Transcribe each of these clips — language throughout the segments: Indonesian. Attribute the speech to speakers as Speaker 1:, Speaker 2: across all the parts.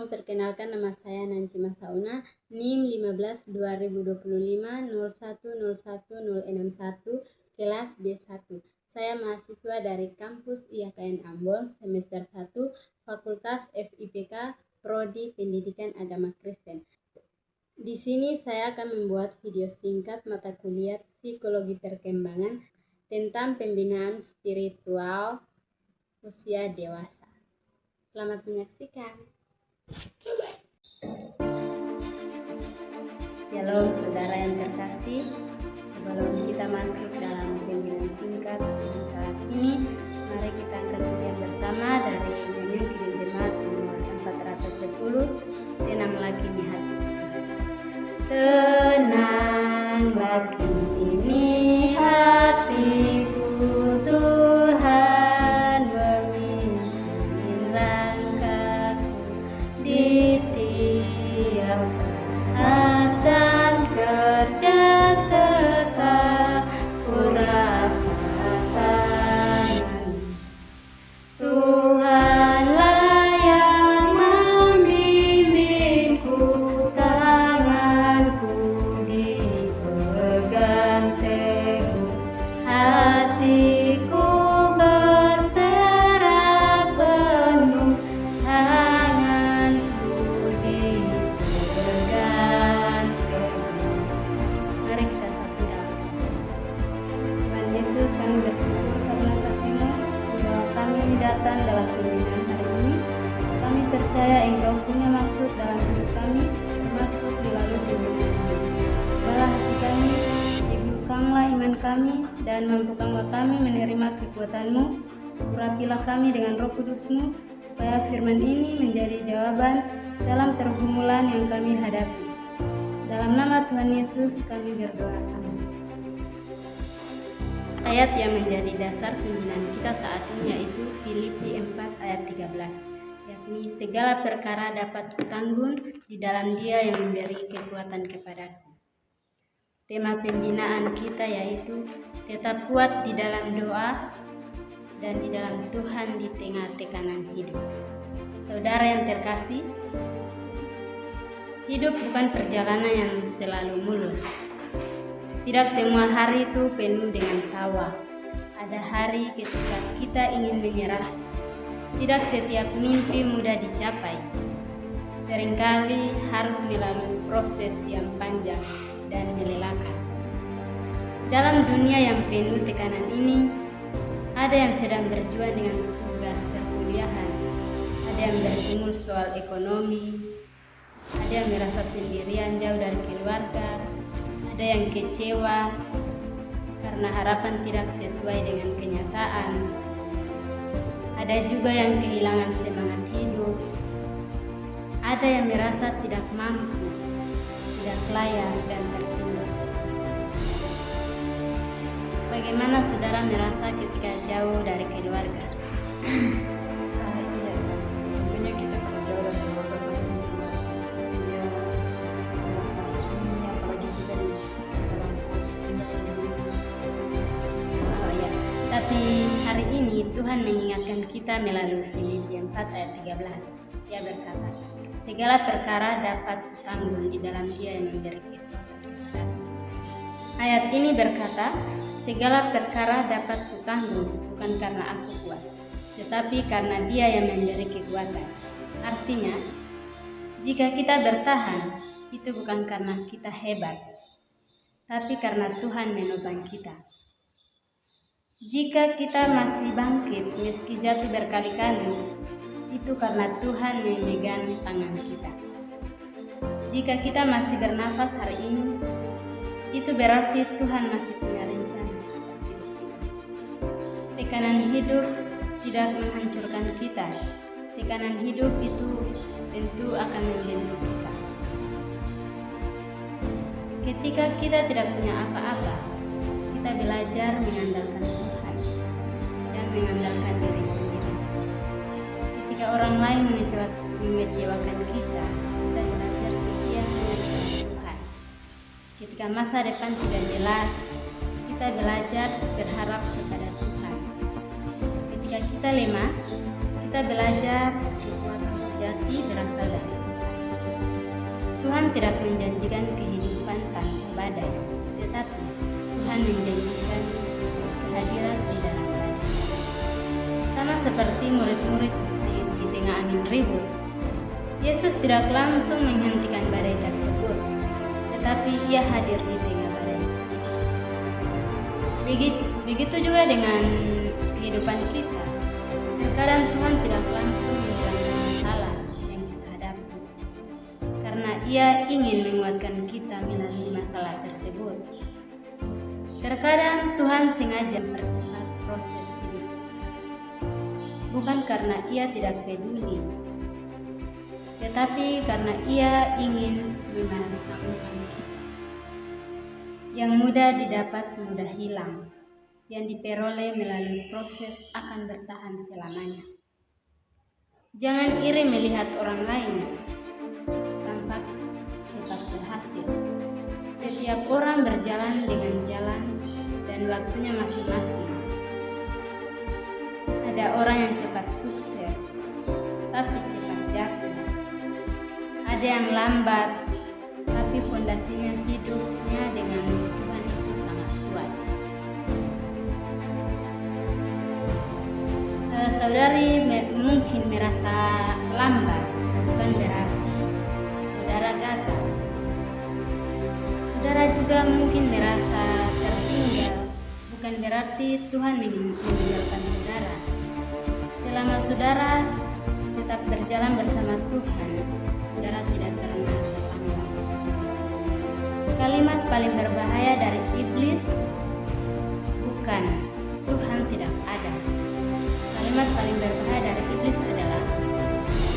Speaker 1: Tolong perkenalkan, nama saya Nancy Masauna, NIM 15 2025 0101061, kelas B1. Saya mahasiswa dari kampus IAKN Ambon, semester 1, Fakultas FIPK, Prodi Pendidikan Agama Kristen. Di sini saya akan membuat video singkat mata kuliah Psikologi Perkembangan tentang pembinaan spiritual usia dewasa. Selamat menyaksikan. Shalom saudara yang terkasih. Sebelum kita masuk dalam pembinaan singkat saat ini, mari kita angkat pujian bersama dari nyanyian Kidung Jemaat nomor 410, Tenanglah Kini Hati. Tenanglah kini hatiku, Tuhan memimpin langkahku di tiap saat dan kerja tetap ku rasakan. Tuhanlah yang membimbingku, tanganku dipegang teguh, hatiku berserah penuh, tanganku dipegang teguh. Mari kita satu dalam Tuhan Yesus, kami bersyukur karena kasih-Mu bahwa kami datang dalam pembinaan hari ini. Kami percaya Engkau punya maksud dalam hidup kami, termasuk melalui pembinaan ini. Balah hati kami, hidupkanlah iman kami, dan mampukanlah kami menerima kekuatan-Mu. Urapilah kami dengan Roh Kudus-Mu, supaya firman ini menjadi jawaban dalam pergumulan yang kami hadapi. Dalam nama Tuhan Yesus kami berdoa. Amin. Ayat yang menjadi dasar pembinaan kita saat ini yaitu Filipi 4 ayat 13, yakni segala perkara dapat kutanggung di dalam Dia yang memberi kekuatan kepadaku. Tema pembinaan kita yaitu tetap kuat di dalam doa dan di dalam Tuhan di tengah tekanan hidup. Saudara yang terkasih, hidup bukan perjalanan yang selalu mulus. Tidak semua hari itu penuh dengan tawa. Ada hari ketika kita ingin menyerah. Tidak setiap mimpi mudah dicapai. Seringkali harus melalui proses yang panjang dan melelahkan. Dalam dunia yang penuh tekanan ini, ada yang sedang berjuang dengan tugas perkuliahan, ada yang bergumul soal ekonomi, ada yang merasa sendirian jauh dari keluarga, ada yang kecewa karena harapan tidak sesuai dengan kenyataan, ada juga yang kehilangan semangat hidup, ada yang merasa tidak mampu, tidak layak dan tertunda. Bagaimana saudara merasa ketika jauh dari keluarga?
Speaker 2: Iya, tentunya kita kalau jauh dari keluarga pasti merasa kesepian, merasa sunyi, apalagi kita di dalam kos tinggal sendiri.
Speaker 1: Oh ya, tapi hari ini Tuhan mengingatkan kita melalui Filipi 4 ayat 13. Dia berkata, segala perkara dapat kutanggung di dalam Dia yang memberi kekuatan kepadaku. Ayat ini berkata, segala perkara dapat kutanggung bukan karena aku kuat, tetapi karena Dia yang memberi kekuatan. Artinya, jika kita bertahan, itu bukan karena kita hebat, tapi karena Tuhan menopang kita. Jika kita masih bangkit meski jatuh berkali-kali, itu karena Tuhan memegang tangan kita. Jika kita masih bernafas hari ini, itu berarti Tuhan masih punya rencana atas hidup kita. Tekanan hidup tidak menghancurkan kita. Tekanan hidup itu tentu akan membentuk kita. Ketika kita tidak punya apa-apa, kita belajar mengandalkan Tuhan dan mengandalkan diri sendiri. Ketika orang lain mengecewakan kita, kita belajar setia hanya kepada Tuhan. Ketika masa depan tidak jelas, kita belajar berharap kepada Tuhan. Ketika kita lemah, kita belajar kekuatan sejati berasal dari Tuhan tidak menjanjikan kehidupan tanpa badai, tetapi Tuhan menjanjikan kehadiran di dalam badai. Sama seperti murid-murid di tengah angin ribut, Yesus tidak langsung menghentikan badai tersebut, tetapi Ia hadir di tengah badai. Begitu juga dengan kehidupan kita. Terkadang Tuhan tidak langsung menghilangkan masalah yang kita hadapi, karena Ia ingin menguatkan kita melalui masalah tersebut. Terkadang Tuhan sengaja mempercepat proses hidup, bukan karena Ia tidak peduli, tetapi karena Ia ingin memantapkan kita. Yang mudah didapat mudah hilang, yang diperoleh melalui proses akan bertahan selamanya. Jangan iri melihat orang lain tampak cepat berhasil. Setiap orang berjalan dengan jalan dan waktunya masing-masing. Ada orang yang cepat sukses, tapi cepat jatuh. Ada yang lambat, tapi fondasinya hidupnya dengan Tuhan itu sangat kuat. Saudari mungkin merasa lambat, bukan berarti saudara gagal. Saudara juga mungkin merasa tertinggal, bukan berarti Tuhan meninggalkan saudara. Selama saudara tetap berjalan bersama Tuhan, saudara tidak pernah terlambat. Kalimat paling berbahaya dari iblis bukan Tuhan tidak ada. Kalimat paling berbahaya dari iblis adalah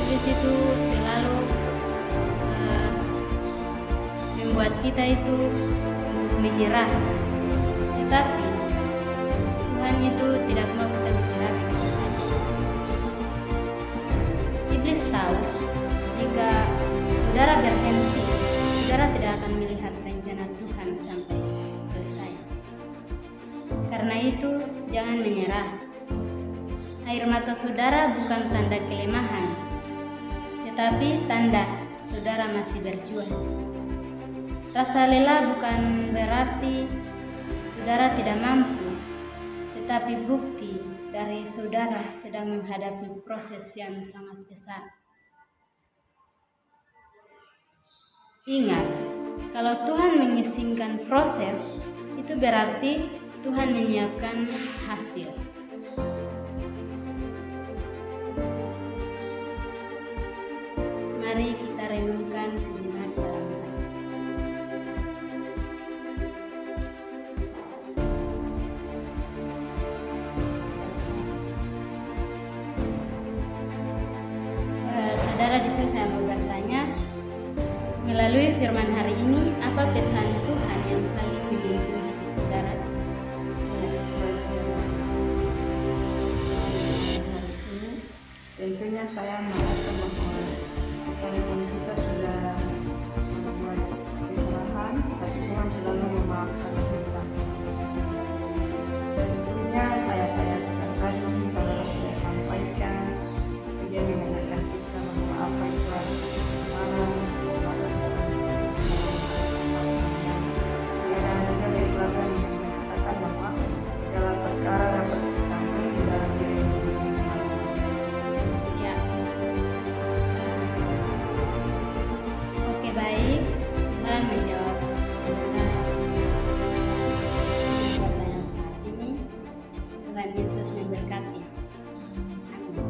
Speaker 1: iblis itu selalu membuat kita itu untuk menyerah, tetapi Tuhan itu tidak mau kita menyerah begitu saja. Iblis tahu jika saudara berhenti, saudara tidak akan melihat rencana Tuhan sampai selesai. Karena itu jangan menyerah. Air mata saudara bukan tanda kelemahan, tetapi tanda saudara masih berjuang. Rasa lelah bukan berarti saudara tidak mampu, tetapi bukti dari saudara sedang menghadapi proses yang sangat besar. Ingat, kalau Tuhan mengizinkan proses, itu berarti Tuhan menyiapkan hasil. Mari kita renungkan sejenak dalam hati. Saudara, di sini saya mau bertanya, melalui firman hari ini, apa pesan Tuhan yang paling menyentuh hati saudara?
Speaker 2: Tentunya saya merasa bahwa sekalipun kita sudah membuat kesalahan, tapi Tuhan selalu memaafkan kita. Tentunya ayat-ayat yang tadi saudara sudah sampaikan, dia mengingatkan kita bahwa apa itu harus kesalahan, dan juga dari pelajaran yang mengatakan bahwa segala perkara dapat ditanggung di dalam diri.
Speaker 1: Baik, Tuhan menjawab pertanyaan saat ini. Tuhan Yesus memberkati. Amin.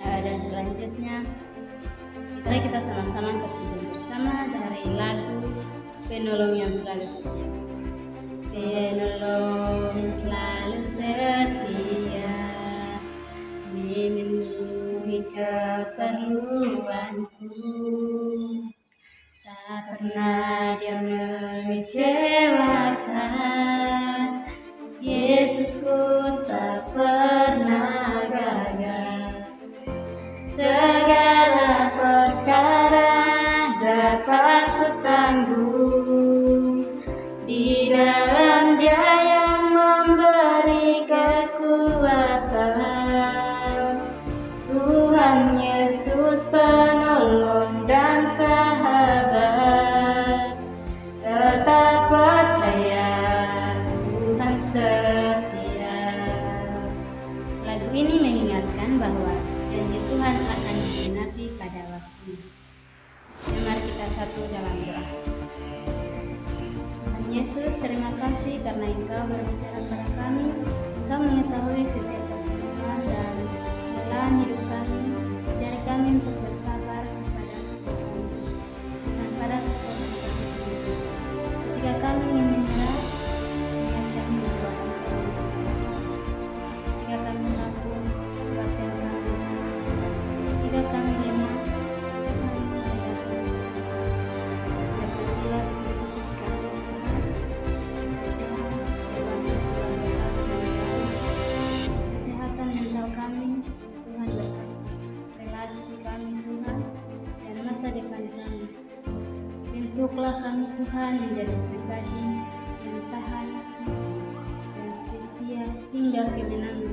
Speaker 1: Dan selanjutnya, mari kita sama-sama terpuji bersama dari lagu Penolong yang selalu setia. Penolong selalu setia, memenuhi keperluanku, tak pernah Dia mengecewakan. Yesusku tak pernah gagal. Segala perkara dapat kutanggung di dalam Dia yang memberi kekuatan. Tuhan Yesus penolong dan mengingatkan bahwa janji Tuhan akan digenapi pada waktunya. Mari kita satu dalam doa. Tuhan Yesus, terima kasih karena Engkau berbicara kepada kami. Engkau mengetahui setiap pergumulan dan kelelahan hidup kami. Ajari kami untuk bersabar kepada Tuhan dan pada keputusan kami. Ketika kami ingin menyerah, ingatkan bahwa Engkau. Ketika kami rapuh, kuatkan kami. Ketika kami lemah, Tuhan mengajarkan kami. Dapat jelas Tuhan kami, kesehatan mental kami, Tuhan berkati. Relasi kami Tuhan, dan masa depan kami. Bentuklah kami Tuhan menjadi pribadi yang tahan, dan setia hingga kemenangan.